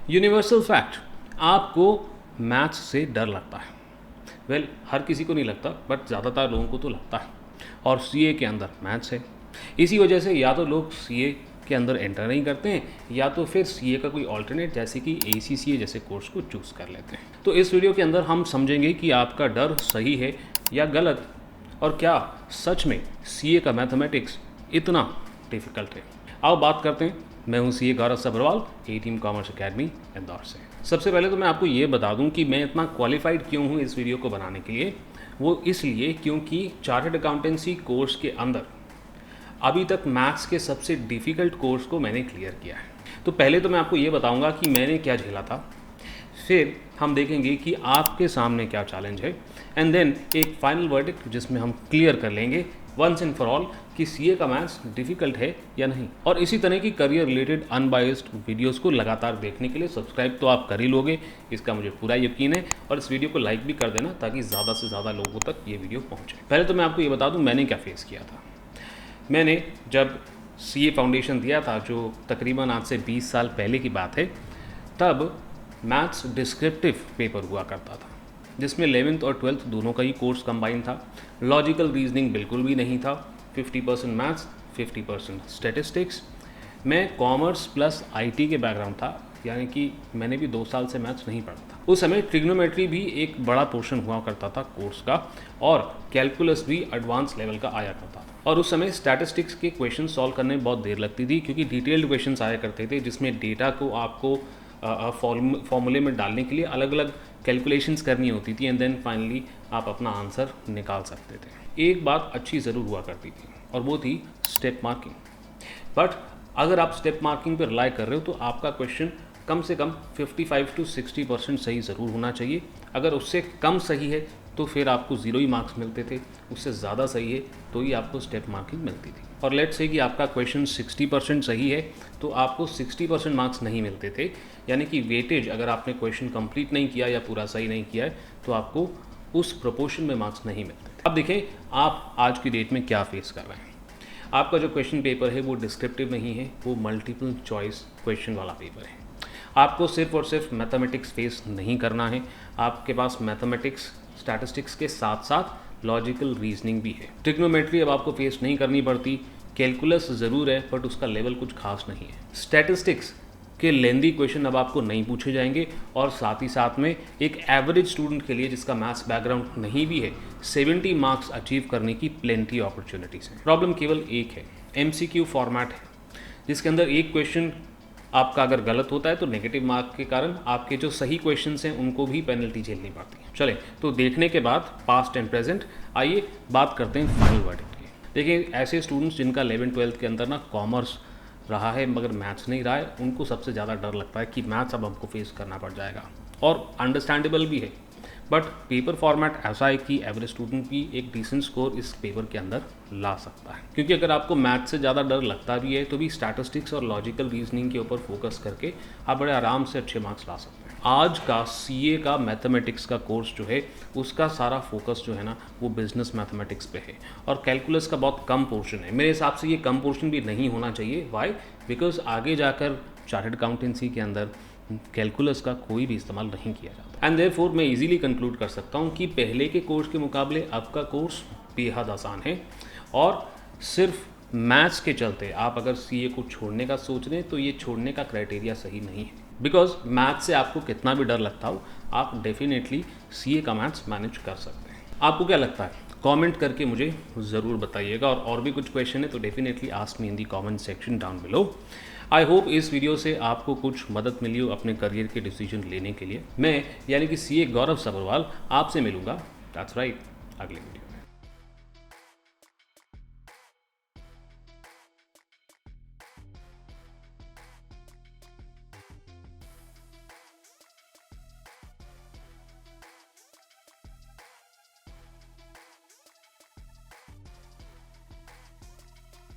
Universal fact, आपको maths से डर लगता है। वेल, हर किसी को नहीं लगता, बट ज़्यादातर लोगों को तो लगता है। और सीए के अंदर मैथ्स है। इसी वजह से या तो लोग सीए के अंदर एंटर नहीं करते हैं, या तो फिर सीए का कोई ऑल्टरनेट जैसे कि एसीसीए जैसे कोर्स को चूज़ कर लेते हैं। तो इस वीडियो के अंदर हम समझेंगे कि आपका डर सही है या गलत, और क्या सच में सीए का मैथमेटिक्स इतना डिफ़िकल्ट है। आओ बात करते हैं। मैं हूं सीए गौरव सब्रवाल, ए टीम कॉमर्स अकेडमी इंदौर से। सबसे पहले तो मैं आपको ये बता दूं कि मैं इतना क्वालिफाइड क्यों हूं इस वीडियो को बनाने के लिए। वो इसलिए क्योंकि चार्टर्ड अकाउंटेंसी कोर्स के अंदर अभी तक मैथ्स के सबसे डिफ़िकल्ट कोर्स को मैंने क्लियर किया है। तो पहले तो मैं आपको ये बताऊंगा कि मैंने क्या झेला था, फिर हम देखेंगे कि आपके सामने क्या चैलेंज है, एंड देन एक फाइनल वर्डिक्ट जिसमें हम क्लियर कर लेंगे वंस एंड फॉर ऑल कि सीए का मैथ्स डिफ़िकल्ट है या नहीं। और इसी तरह की करियर रिलेटेड अनबायस्ड वीडियोस को लगातार देखने के लिए सब्सक्राइब तो आप कर ही लोगे, इसका मुझे पूरा यकीन है। और इस वीडियो को लाइक भी कर देना ताकि ज़्यादा से ज़्यादा लोगों तक ये वीडियो पहुँचे। पहले तो मैं आपको ये बता दूँ मैंने क्या फेस किया था। मैंने जब सीए फाउंडेशन दिया था, जो तकरीबन आज से 20 साल पहले की बात है, तब मैथ्स डिस्क्रिप्टिव पेपर हुआ करता था जिसमें 11th और 12th दोनों का ही कोर्स कंबाइन था। लॉजिकल रीजनिंग बिल्कुल भी नहीं था। 50% मैथ्स, 50% स्टैटिस्टिक्स। मैं कॉमर्स प्लस आईटी के बैकग्राउंड था, यानी कि मैंने भी 2 साल से मैथ्स नहीं पढ़ा था। उस समय ट्रिग्नोमेट्री भी एक बड़ा पोर्शन हुआ करता था कोर्स का, और कैलकुलस भी एडवांस लेवल का आया करता था। और उस समय स्टैटिस्टिक्स के क्वेश्चन सॉल्व करने में बहुत देर लगती थी, क्योंकि डिटेल्ड क्वेश्चन आया करते थे जिसमें डेटा को आपको फॉर्मूले में डालने के लिए अलग अलग कैलकुलेशंस करनी होती थी, एंड देन फाइनली आप अपना आंसर निकाल सकते थे। एक बात अच्छी ज़रूर हुआ करती थी, और वो थी स्टेप मार्किंग। बट अगर आप स्टेप मार्किंग पर रिलाई कर रहे हो तो आपका क्वेश्चन कम से कम 55 to 60% सही ज़रूर होना चाहिए। अगर उससे कम सही है तो फिर आपको 0 ही मार्क्स मिलते थे, उससे ज़्यादा सही है तो ही आपको स्टेप मार्किंग मिलती थी। और लेट्स से कि आपका क्वेश्चन 60% सही है तो आपको 60% मार्क्स नहीं मिलते थे, यानी कि वेटेज, अगर आपने क्वेश्चन कंप्लीट नहीं किया या पूरा सही नहीं किया है तो आपको उस प्रोपोर्शन में मार्क्स नहीं मिलते थे। अब देखें आप आज की डेट में क्या फेस कर रहे हैं। आपका जो क्वेश्चन पेपर है वो डिस्क्रिप्टिव नहीं है, वो मल्टीपल चॉइस क्वेश्चन वाला पेपर है। आपको सिर्फ और सिर्फ मैथमेटिक्स फेस नहीं करना है, आपके पास मैथमेटिक्स स्टैटिस्टिक्स के साथ साथ लॉजिकल रीजनिंग भी है। ट्रिग्नोमेट्री अब आपको फेस नहीं करनी पड़ती, कैलकुलस ज़रूर है बट उसका लेवल कुछ खास नहीं है। स्टैटिस्टिक्स के लेंदी क्वेश्चन अब आपको नहीं पूछे जाएंगे, और साथ ही साथ में एक एवरेज स्टूडेंट के लिए जिसका मैथ्स बैकग्राउंड नहीं भी है, 70 मार्क्स अचीव करने की प्लेंटी अपॉर्चुनिटीज़ हैं। प्रॉब्लम केवल एक है, MCQ फॉर्मेट है, जिसके अंदर एक क्वेश्चन आपका अगर गलत होता है तो नेगेटिव मार्क के कारण आपके जो सही क्वेश्चंस हैं उनको भी पेनल्टी झेलनी पड़ती है। चले तो देखने के बाद पास्ट एंड प्रेजेंट, आइए बात करते हैं फाइनल वर्डिक्ट की। देखिए, ऐसे स्टूडेंट्स जिनका 11th-12th के अंदर ना कॉमर्स रहा है मगर मैथ्स नहीं रहा है, उनको सबसे ज़्यादा डर लगता है कि मैथ्स अब हमको फेस करना पड़ जाएगा, और अंडरस्टैंडेबल भी है। बट पेपर फॉर्मेट ऐसा है कि एवरेज स्टूडेंट भी एक डिसेंट स्कोर इस पेपर के अंदर ला सकता है, क्योंकि अगर आपको मैथ्स से ज़्यादा डर लगता भी है तो भी स्टैटिस्टिक्स और लॉजिकल रीजनिंग के ऊपर फोकस करके आप बड़े आराम से अच्छे मार्क्स ला सकते हैं। आज का सीए का मैथमेटिक्स का कोर्स जो है उसका सारा फोकस जो है ना वो बिजनेस मैथमेटिक्स पे है, और कैलकुलस का बहुत कम पोर्शन है। मेरे हिसाब से ये कम पोर्शन भी नहीं होना चाहिए। वाई? बिकॉज आगे जाकर चार्टर्ड अकाउंटेंसी के अंदर कैलकुलस का कोई भी इस्तेमाल नहीं किया जाता। एंड देयरफॉर मैं इजीली कंक्लूड कर सकता हूँ कि पहले के कोर्स के मुकाबले अब का कोर्स बेहद आसान है, और सिर्फ मैथ्स के चलते आप अगर सीए को छोड़ने का सोच रहे हैं तो ये छोड़ने का क्राइटेरिया सही नहीं है। बिकॉज मैथ्स से आपको कितना भी डर लगता हो, आप डेफिनेटली सीए का मैथ्स मैनेज कर सकते हैं। आपको क्या लगता है? कमेंट करके मुझे ज़रूर बताइएगा, और भी कुछ क्वेश्चन है तो definitely ask me in the comment section down below. I hope इस वीडियो से आपको कुछ मदद मिली हो अपने करियर के डिसीजन लेने के लिए। मैं यानी कि सीए गौरव सब्रवाल आपसे मिलूंगा, दैट्स राइट, अगले वीडियो।